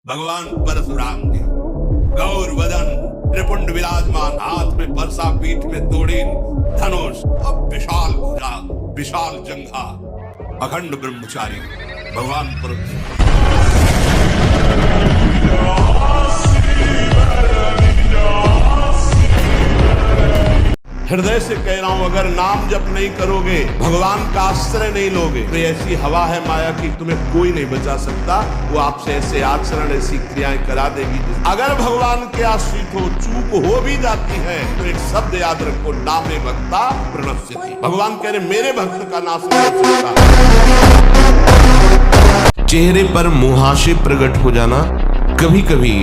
भगवान परशुराम जी गौर वदन त्रिपुंड विराजमान, हाथ में परसा, पीठ में तोड़ीन धनुष, अब विशाल भुजा, विशाल जंघा, अखंड ब्रह्मचारी भगवान हृदय से कह रहा हूं, अगर नाम जप नहीं करोगे, भगवान का आश्रय नहीं लोगे, तो ऐसी हवा है माया की तुम्हें कोई नहीं बचा सकता। वो आपसे ऐसे आचरण, ऐसी क्रियाएं करा देगी। अगर भगवान के आश्रित हो, चूक हो भी जाती है तो एक शब्द याद रखो, नामे भक्ता प्रणश्यति। भगवान कह रहे मेरे भक्त का नाश नहीं हो सकता। चेहरे पर मुहासे प्रकट हो जाना, कभी कभी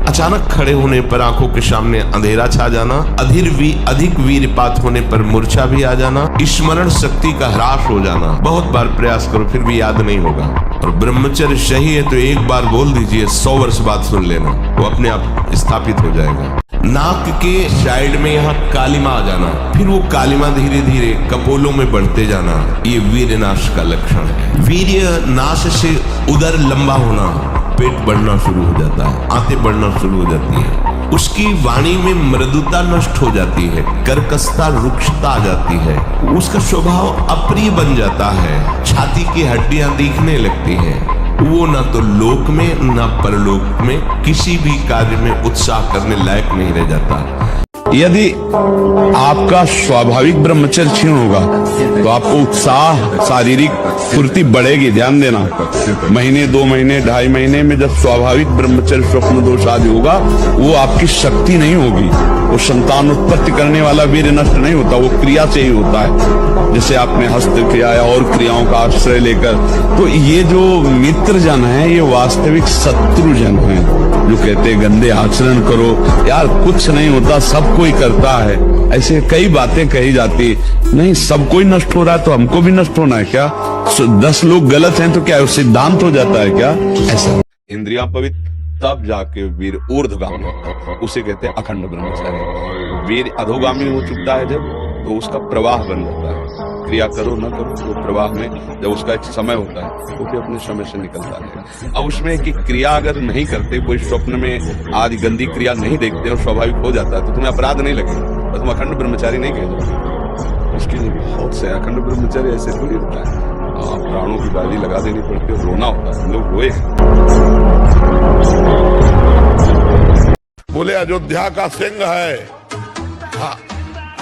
अचानक खड़े होने पर आंखों के सामने अंधेरा छा जाना, अधिक वीरपात होने पर मूर्छा भी आ जाना, स्मरण शक्ति का ह्रास हो जाना। बहुत बार प्रयास करो फिर भी याद नहीं होगा। और ब्रह्मचर्य सही है तो एक बार बोल दीजिए, 100 वर्ष बाद सुन लेना, वो अपने आप स्थापित हो जाएगा। नाक के साइड में यहाँ कालिमा आ जाना, फिर वो कालिमा धीरे धीरे कपोलों में बढ़ते जाना, ये वीर्य नाश का लक्षण है। वीर्य नाश से उदर लंबा होना, पेट बढ़ना शुरू हो जाता है, आंतें बढ़ना शुरू हो जाती है, उसकी वाणी में मृदुता नष्ट हो जाती है, कर्कशता, रुक्षता आ जाती है, उसका स्वभाव अप्रिय बन जाता है, छाती की हड्डियां दिखने लगती हैं। वो ना तो लोक में ना परलोक में किसी भी कार्य में उत्साह करने लायक नहीं रह जाता। यदि आपका स्वाभाविक ब्रह्मचर्य क्षीण होगा तो आपको उत्साह, शारीरिक फुर्ती बढ़ेगी। ध्यान देना, महीने, 2 महीने, 2.5 महीने में जब स्वाभाविक ब्रह्मचर्य स्वप्न दोष आदि होगा, वो आपकी शक्ति नहीं होगी। वो संतान उत्पत्ति करने वाला वीर्य नष्ट नहीं होता, वो क्रिया से ही होता है। जैसे आपने हस्त क्रिया या और क्रियाओं का आश्रय लेकर, तो ये जो मित्र जन है ये वास्तविक शत्रु जन है, जो कहते गंदे आचरण करो। यार कुछ नहीं होता, सब कोई करता है। ऐसे कई बातें कही जाती, नहीं सब कोई नष्ट हो रहा है तो हमको भी नष्ट होना है क्या? 10 लोग गलत हैं तो क्या सिद्धांत हो जाता है क्या? ऐसा इंद्रियां पवित्र तब जाके वीर ऊर्ध्वगामी होता है, उसे कहते हैं अखंड ब्रह्मचारी। वीर अधोगामी हो चुकता है जब, तो उसका प्रवाह बन जाता है। क्रिया करो न करो, वो प्रवाह में जब उसका एक समय होता है, वो भी अपने समय से निकलता है। अब उसमें कि क्रिया अगर नहीं करते, कोई स्वप्न में आदि गंदी क्रिया नहीं देखते और स्वाभाविक हो जाता है, तो तुम्हें अपराध नहीं लगेगा, तो तुम अखंड ब्रह्मचारी नहीं कह जाओगे। उसके लिए बहुत से अखंड ब्रह्मचारी ऐसे थोड़ी होता है, प्राणों की बाजी लगा देनी पड़ती है, रोना होता है। लोग रोए। बोले अयोध्या का सिंह है,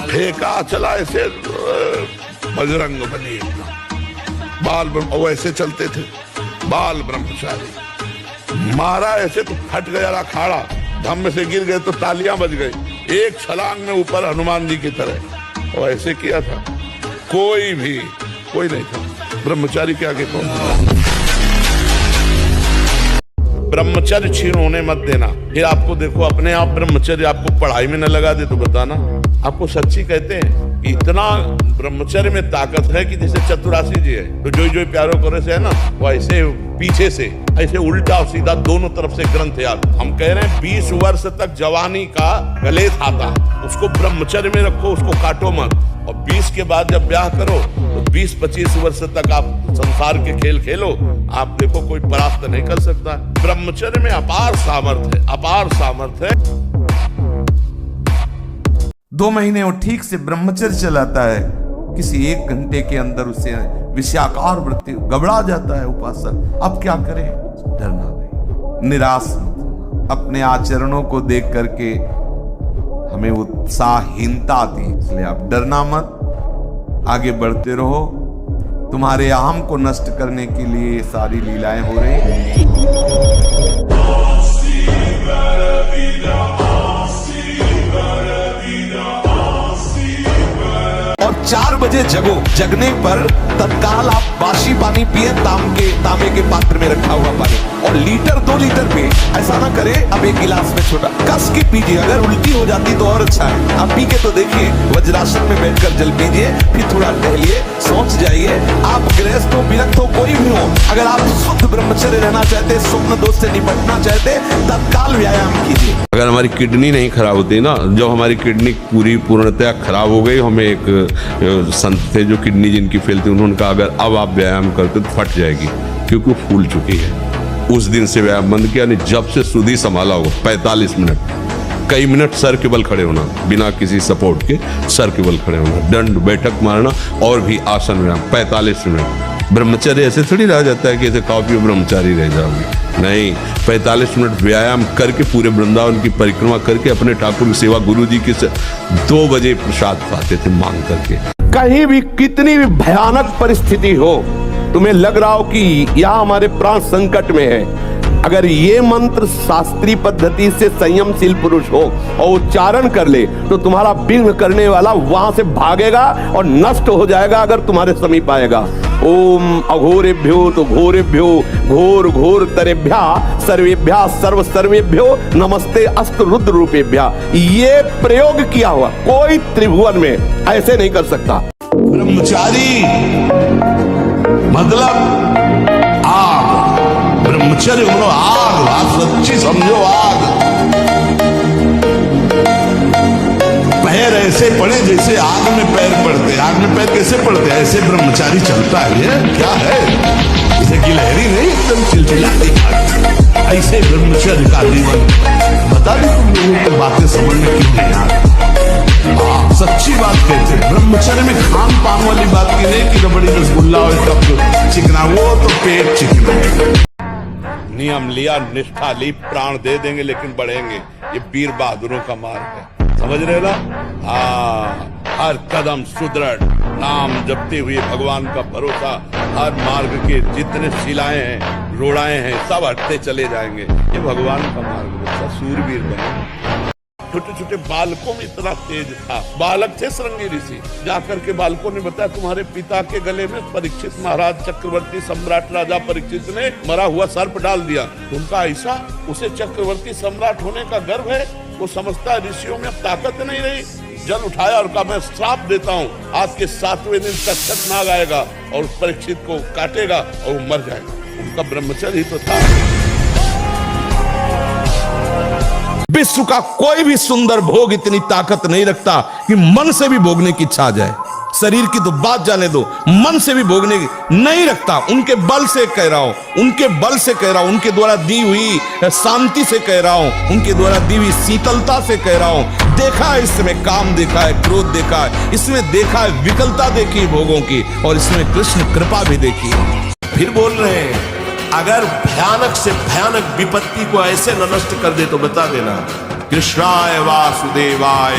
फेंका चला ऐसे बजरंग बली, बाल ब्रह्म, वैसे चलते थे बाल ब्रह्मचारी। मारा ऐसे तो फट गया अखाड़ा, धम्म से गिर गए तो तालियां बज गई, एक छलांग में ऊपर हनुमान जी की तरह। और ऐसे किया था, कोई नहीं था ब्रह्मचारी के आगे कौन। ब्रह्मचर्य क्षीण होने मत देना। फिर आपको देखो अपने आप ब्रह्मचर्य आपको पढ़ाई में न लगा दे तो बताना। आपको सच्ची कहते हैं, इतना ब्रह्मचर्य में ताकत है कि जैसे चतुरासी जी है, तो जो प्यारो करे से है ना, वो ऐसे पीछे से ऐसे उल्टा और सीधा दोनों तरफ से ग्रंथ याद। हम कह रहे हैं 20 वर्ष तक जवानी का गले खाता है, उसको ब्रह्मचर्य में रखो, उसको काटो मत। और 20 के बाद जब ब्याह करो तो 20-25 वर्ष तक आप संसार के खेल खेलो, आप देखो कोई परास्त नहीं कर सकता। ब्रह्मचर्य में अपार सामर्थ्य है, अपार सामर्थ्य है। 2 महीने वो ठीक से ब्रह्मचर्य चलाता है, किसी 1 घंटे के अंदर उसे विषयाकार वृत्ति गबड़ा जाता है उपासक। अब क्या करे? डरना नहीं, निराश मत होना। अपने आचरणों को देख करके हमें उत्साहहीनता आती, इसलिए आप डरना मत, आगे बढ़ते रहो। तुम्हारे अहम को नष्ट करने के लिए सारी लीलाएं हो रही हैं। और 4 बजे जगो, जगने पर तत्काल आप बासी पानी पिए, तांबे के पात्र में रखा हुआ पानी, और लीटर 2 लीटर पिए। ऐसा ना करे अब 1 गिलास में छोटा, कस के पीजिए। अगर उल्टी हो जाती तो और अच्छा है, आप पी के तो देखिए, वज्रासन में बैठकर जल पीजिए, फिर थोड़ा टहलिए, सोच जाइए। आप गृहस्थ हो, विरक्त हो, कोई भी हो, अगर आप शुद्ध ब्रह्मचर्य रहना चाहते, स्वप्न दोष से निपटना चाहते, तत्काल व्यायाम कीजिए। अगर हमारी किडनी नहीं खराब होती ना, जब हमारी किडनी पूर्णतः खराब हो गई, हमें एक संत थे जो किडनी जिनकी फेल थी, उन्होंने कहा अगर अब आप व्यायाम करते तो फट जाएगी, क्योंकि वो फूल चुकी है। उस दिन से व्यायाम बंद किया। नहीं, जब से सुधी संभाला होगा 45 मिनट, कई मिनट सर के बल खड़े होना, बिना किसी सपोर्ट के सर के बल खड़े होना, दंड बैठक मारना और भी आसन व्यायाम 45 मिनट। ब्रह्मचर्य ऐसे थोड़ी रह जाता है कि ऐसे खाओ पियो ब्रह्मचारी रह जाओगे, नहीं, 45 मिनट व्यायाम करके पूरे वृंदावन की परिक्रमा करके अपने ठाकुर की सेवा, गुरु जी के 2 बजे प्रसाद पाते थे मांग करके। कहीं भी कितनी भी भयानक परिस्थिति हो, तुम्हें लग रहा हो कि यहाँ हमारे प्राण संकट में है, अगर ये मंत्र शास्त्रीय पद्धति से संयमशील पुरुष हो और उच्चारण कर ले तो तुम्हारा विघ्न करने वाला वहां से भागेगा और नष्ट हो जाएगा अगर तुम्हारे समीप आएगा। ओम अघोरेभ्यो तो घोरेभ्यो घोर घोर तरेभ्या सर्वेभ्या सर्व सर्वेभ्यो नमस्ते अस्त रुद्र रूपेभ्या। ये प्रयोग किया हुआ कोई त्रिभुवन में ऐसे नहीं कर सकता। ब्रह्मचारी मतलब आग, ब्रह्मचर्य बोलो आग, आप सच्ची समझो आग। पैर ऐसे पड़े जैसे आग में पैर पड़ते। आग में पैर कैसे पड़ते? ऐसे ब्रह्मचारी चलता है। ये क्या है? इसे गिलहरी नहीं, एकदम चिलचिलाती ऐसे ब्रह्मचर्य का जीवन। बता दे तुम लोगों को बातें समझ में क्यों नहीं आ रही? सच्ची बात कहते हैं, ब्रह्मचर्य में खान पान वाली बात की नहीं कि रबड़ी रसगुल्ला और कब चिकना, वो तो पेट चिकना है। नियम लिया, निष्ठा ली, प्राण दे देंगे लेकिन बढ़ेंगे। ये वीर बहादुरों का मार्ग है, समझ रहे ना? हर कदम सुदृढ़, नाम जपते हुए भगवान का भरोसा, हर मार्ग के जितने शिलाएं हैं, रोड़ाएं हैं, सब हटते चले जाएंगे। ये भगवान का मार्ग है, सूरवीर बने। छोटे छोटे बालकों में इतना तेज था। बालक थे श्रृंगी ऋषि, जाकर के बालकों ने बताया तुम्हारे पिता के गले में परीक्षित महाराज चक्रवर्ती सम्राट राजा परीक्षित ने मरा हुआ सर्प डाल दिया। उनका ऐसा, उसे चक्रवर्ती सम्राट होने का गर्व है। वो समझता ऋषियों में अब ताकत नहीं रही। जल उठाया और कहा मैं श्राप देता हूँ, आज के 7वें दिन तक्षक नाग आएगा और उस परीक्षित को काटेगा और वो मर जाएगा। उनका ब्रह्मचर्य ही तो था। विश्व का कोई भी सुंदर भोग इतनी ताकत नहीं रखता कि मन से भी भोगने की इच्छा आ जाए। शरीर की तो बात जाने दो, मन से भी भोगने की नहीं रखता। उनके बल से कह रहा हूं, उनके बल से कह रहा हूं, उनके द्वारा दी हुई शांति से कह रहा हूं, उनके द्वारा दी हुई शीतलता से कह रहा हूं। देखा है इसमें काम, देखा है क्रोध, देखा है इसमें, देखा है विकलता देखी है भोगों की, और इसमें कृष्ण कृपा भी देखी है। फिर बोल रहे हैं अगर भयानक से भयानक विपत्ति को ऐसे न नष्ट कर दे तो बता देना। कृष्णाय वासुदेवाय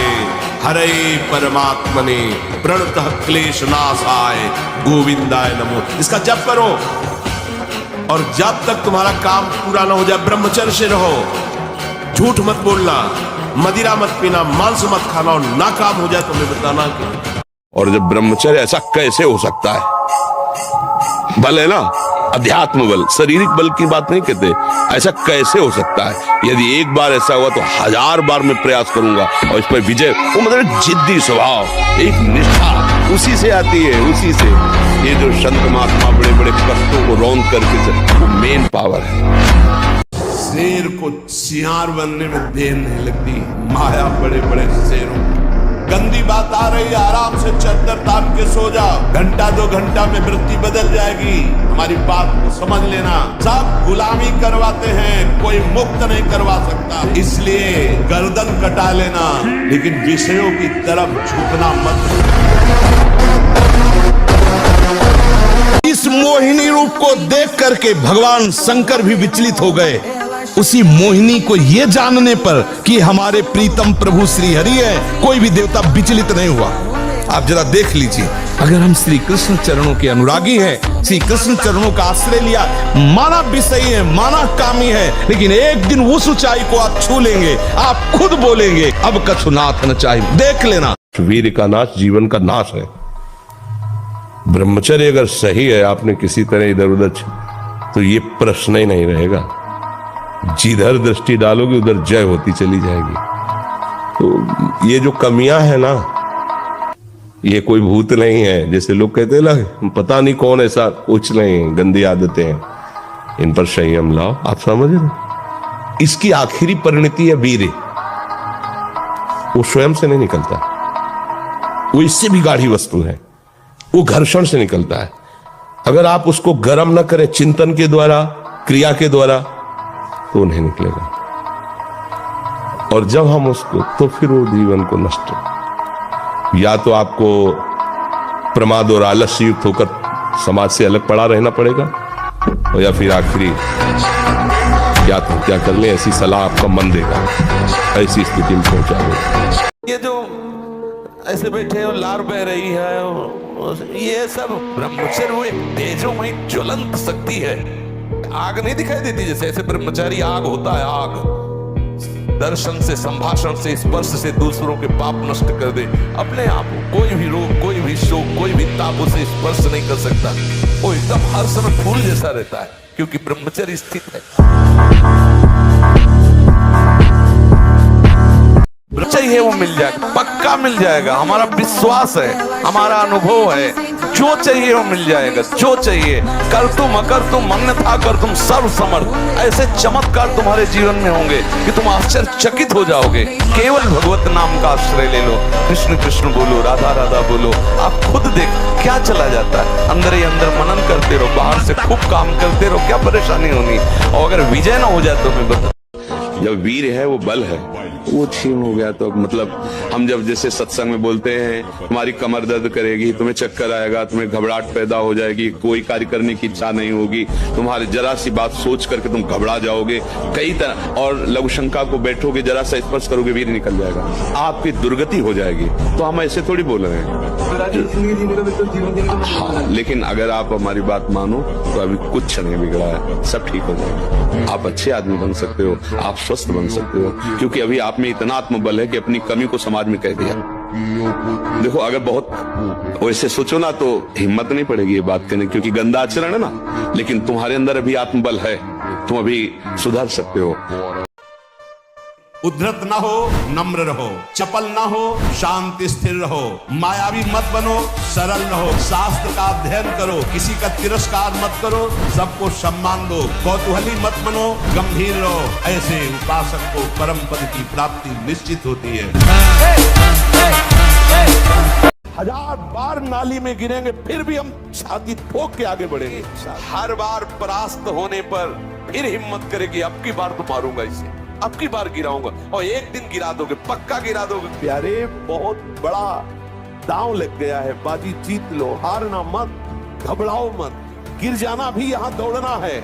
हरे परमात्मने प्रणतः क्लेश नाशाय गोविंदाय नमो। इसका जप करो और जब तक तुम्हारा काम पूरा ना हो जाए ब्रह्मचर्य से रहो। झूठ मत बोलना, मदिरा मत पीना, मांस मत खाना, और ना काम हो जाए तो मैं बताना कि। और जब ब्रह्मचर्य, ऐसा कैसे हो सकता है? बल है ना, अध्यात्म बल, शारीरिक बल की बात नहीं कहते। ऐसा कैसे हो सकता है? यदि एक बार ऐसा हुआ तो 1000 बार मैं प्रयास करूंगा और इस पर विजय। वो मतलब जिद्दी स्वभाव, एक निष्ठा उसी से आती है, उसी से। ये जो संत महात्मा बड़े बड़े कष्टों को रौंद करके, वो मेन पावर है। शेर को सियार बनने में देर नहीं लगती, माया बड़े बड़े शेरों। गंदी बात आ रही है, आराम से चद्दर तान के सो जाओ, घंटा 2 घंटा में वृत्ति बदल जाएगी। हमारी बात को समझ लेना। सब गुलामी करवाते हैं, कोई मुक्त नहीं करवा सकता। इसलिए गर्दन कटा लेना, लेकिन विषयों की तरफ झुकना मत। इस मोहिनी रूप को देख करके भगवान शंकर भी विचलित हो गए। उसी मोहिनी को ये जानने पर कि हमारे प्रीतम प्रभु श्री हरि है, कोई भी देवता विचलित नहीं हुआ। आप जरा देख लीजिए, अगर हम श्री कृष्ण चरणों के अनुरागी हैं, श्री कृष्ण चरणों का आश्रय लिया, माना विषयी है, माना कामी है, लेकिन एक दिन उस ऊंचाई को आप छू लेंगे, आप खुद बोलेंगे अब कछु नाथ न चाहिए। देख लेना, वीर का नाश जीवन का नाश है। ब्रह्मचर्य अगर सही है, आपने किसी तरह इधर उधर, तो ये प्रश्न ही नहीं रहेगा। जिधर दृष्टि डालोगे उधर जय होती चली जाएगी। तो ये जो कमियां है ना, ये कोई भूत नहीं है जैसे लोग कहते हैं ना, पता नहीं कौन ऐसा, कुछ नहीं, गंदी आदतें हैं। इन पर संयम लाओ। आप समझ रहे? इसकी आखिरी परिणति है वीर। वो स्वयं से नहीं निकलता, वो इससे भी गाढ़ी वस्तु है, वो घर्षण से निकलता है। अगर आप उसको गर्म न करें चिंतन के द्वारा, क्रिया के द्वारा तो नहीं निकलेगा, और जब हम उसको, तो फिर वो जीवन को नष्ट, या तो आपको प्रमाद और आलस्य युक्त होकर समाज से अलग पड़ा रहना पड़ेगा, और या फिर आखिरी या तो क्या कर ले, ऐसी सलाह आपका मन देगा, ऐसी स्थिति में पहुंचा देगा। ये जो ऐसे बैठे हो, लार बह रही है, ये सब ब्रह्मचर्य वो एक तेजोमयी ज्वलंत शक्ति है। आग नहीं दिखाई देती जैसे, ऐसे ब्रह्मचारी आग होता है। आग दर्शन से, संभाषण से, स्पर्श से दूसरों के पाप नष्ट कर दे। अपने आप कोई भी रोग, कोई भी शोक, कोई भी ताप उसे स्पर्श नहीं कर सकता। वो एकदम हर समय फूल जैसा रहता है, क्योंकि ब्रह्मचर्य स्थित है। चाहिए वो मिल जाएगा, पक्का मिल जाएगा। हमारा विश्वास है, हमारा अनुभव है, जो चाहिए वो मिल जाएगा। जो चाहिए, कर तुम अकर तुम अन्यथा कर तुम सर्व समर्थ, ऐसे चमत्कार तुम्हारे जीवन में होंगे कि तुम आश्चर्यचकित हो जाओगे। केवल भगवत नाम का आश्रय ले लो, कृष्ण कृष्ण बोलो, राधा राधा बोलो, आप खुद देख क्या चला जाता है। अंदर ही अंदर मनन करते रहो, बाहर से खूब काम करते रहो, क्या परेशानी होनी। और अगर विजय ना हो जाए तो मैं बता, जब वीर है वो बल है, वो छीन हो गया तो मतलब हम जब जैसे सत्संग में बोलते हैं, तुम्हारी कमर दर्द करेगी, तुम्हें चक्कर आएगा, तुम्हें घबराहट पैदा हो जाएगी, कोई कार्य करने की इच्छा नहीं होगी, तुम्हारी जरा सी बात सोच करके तुम घबरा जाओगे कई तरह, और लघु शंका को बैठोगे, जरा सा स्पर्श करोगे, वीर निकल जाएगा, आपकी दुर्गति हो जाएगी। तो हम ऐसे थोड़ी बोल रहे हैं। हाँ, लेकिन अगर आप हमारी बात मानो तो अभी कुछ नहीं बिगड़ा है, सब ठीक हो जाएगा। आप अच्छे आदमी बन सकते हो, आप स्वस्थ बन सकते हो, क्योंकि अभी आप में इतना आत्मबल है कि अपनी कमी को समाज में कह दिया। देखो, अगर बहुत वैसे सोचो ना तो हिम्मत नहीं पड़ेगी ये बात करने, क्योंकि गंदा आचरण है ना, लेकिन तुम्हारे अंदर अभी आत्मबल है, तुम अभी सुधर सकते हो। उद्धत ना हो, नम्र रहो, चपल ना हो, शांति स्थिर रहो, मायावी मत बनो, सरल रहो, शास्त्र का अध्ययन करो, किसी का तिरस्कार मत करो, सबको सम्मान दो, कौतूहली मत बनो, गंभीर रहो। ऐसे उपासक को परम पद की प्राप्ति निश्चित होती है। हजार बार नाली में गिरेंगे, फिर भी हम छाती ठोक के आगे बढ़ेंगे। हर बार परास्त होने पर फिर हिम्मत करेगी, अब की बार तो मारूंगा इसे, अब की बार गिराऊंगा, और एक दिन गिरा दोगे, पक्का गिरा दोगे। प्यारे, बहुत बड़ा दांव लग गया है, बाजी जीत लो, हारना मत, घबराओ मत, गिर जाना भी यहाँ दौड़ना है।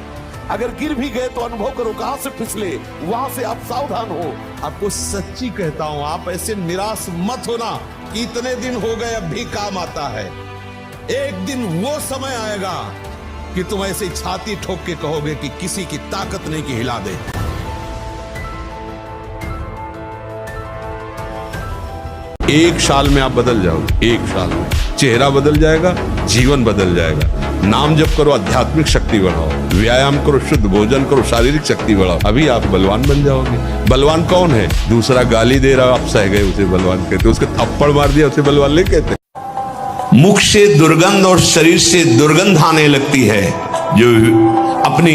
अगर गिर भी गए तो अनुभव करो कहां से फिसले, वहां से आप सावधान हो। आपको सच्ची कहता हूं, आप ऐसे निराश मत होना कि इतने दिन हो गए अब भी काम आता है। एक दिन वो समय आएगा कि तुम ऐसे छाती ठोक के कहोगे कि किसी की ताकत नहीं कि हिला दे। एक साल में आप बदल जाओगे, एक साल में चेहरा बदल जाएगा, जीवन बदल जाएगा। नाम जप करो, आध्यात्मिक शक्ति बढ़ाओ, व्यायाम करो, शुद्ध भोजन करो, शारीरिक शक्ति बढ़ाओ, अभी आप बलवान बन जाओगे। बलवान कौन है? दूसरा गाली दे रहा, आप सह गए, उसे बलवान कहते, उसके थप्पड़ मार दिया, उसे बलवान नहीं कहते। मुख से दुर्गंध और शरीर से दुर्गंध आने लगती है जो अपनी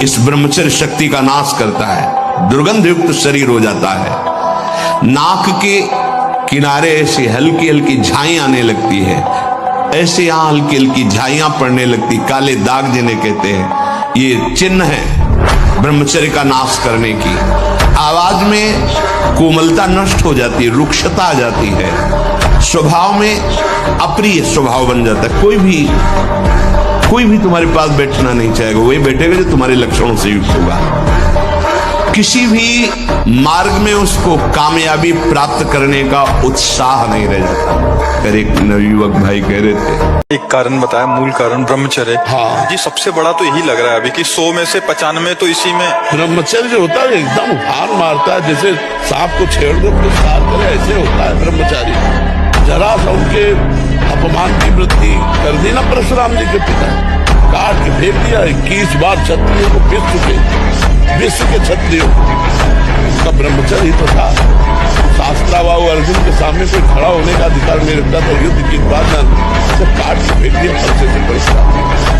इस ब्रह्मचर्य शक्ति का नाश करता है, दुर्गंध युक्त शरीर हो जाता है। नाक के किनारे ऐसी हल्की हल्की झाई आने लगती है, ऐसे यहां हल्की हल्की झाइयां पड़ने लगती, काले दाग जिन्हें कहते हैं, ये चिन्ह है ब्रह्मचर्य का नाश करने की। आवाज में कोमलता नष्ट हो जाती है, रुक्षता आ जाती है, स्वभाव में अप्रिय स्वभाव बन जाता है। कोई भी तुम्हारे पास बैठना नहीं चाहेगा, वही बैठेगा जो तुम्हारे लक्षणों से युक्त होगा। किसी भी मार्ग में उसको कामयाबी प्राप्त करने का उत्साह नहीं रह जाता। कर एक नवयुवक भाई कह रहे थे, एक कारण बताया, मूल कारण ब्रह्मचर्य। हाँ जी, सबसे बड़ा तो यही लग रहा है अभी कि 100 में से 95 तो इसी में। ब्रह्मचर्य जो होता है एकदम उफान मारता है, जैसे सांप को छेड़ दो तो साफ करे, ऐसे होता है ब्रह्मचारी। जरा सा उनके अपमान की वृत्ति कर दी ना परशुराम जी के पिता, काट के फेंक दिया। 21 बार क्षत्रियों को पीस चुके, विश्व के क्षत्रियों का ब्रह्मचर्य तो था। शास्त्राबाहु अर्जुन के सामने कोई खड़ा होने का अधिकार नहीं रखता था, युद्ध की बात काट के फेंक दिया, फरसे से परिश्रम।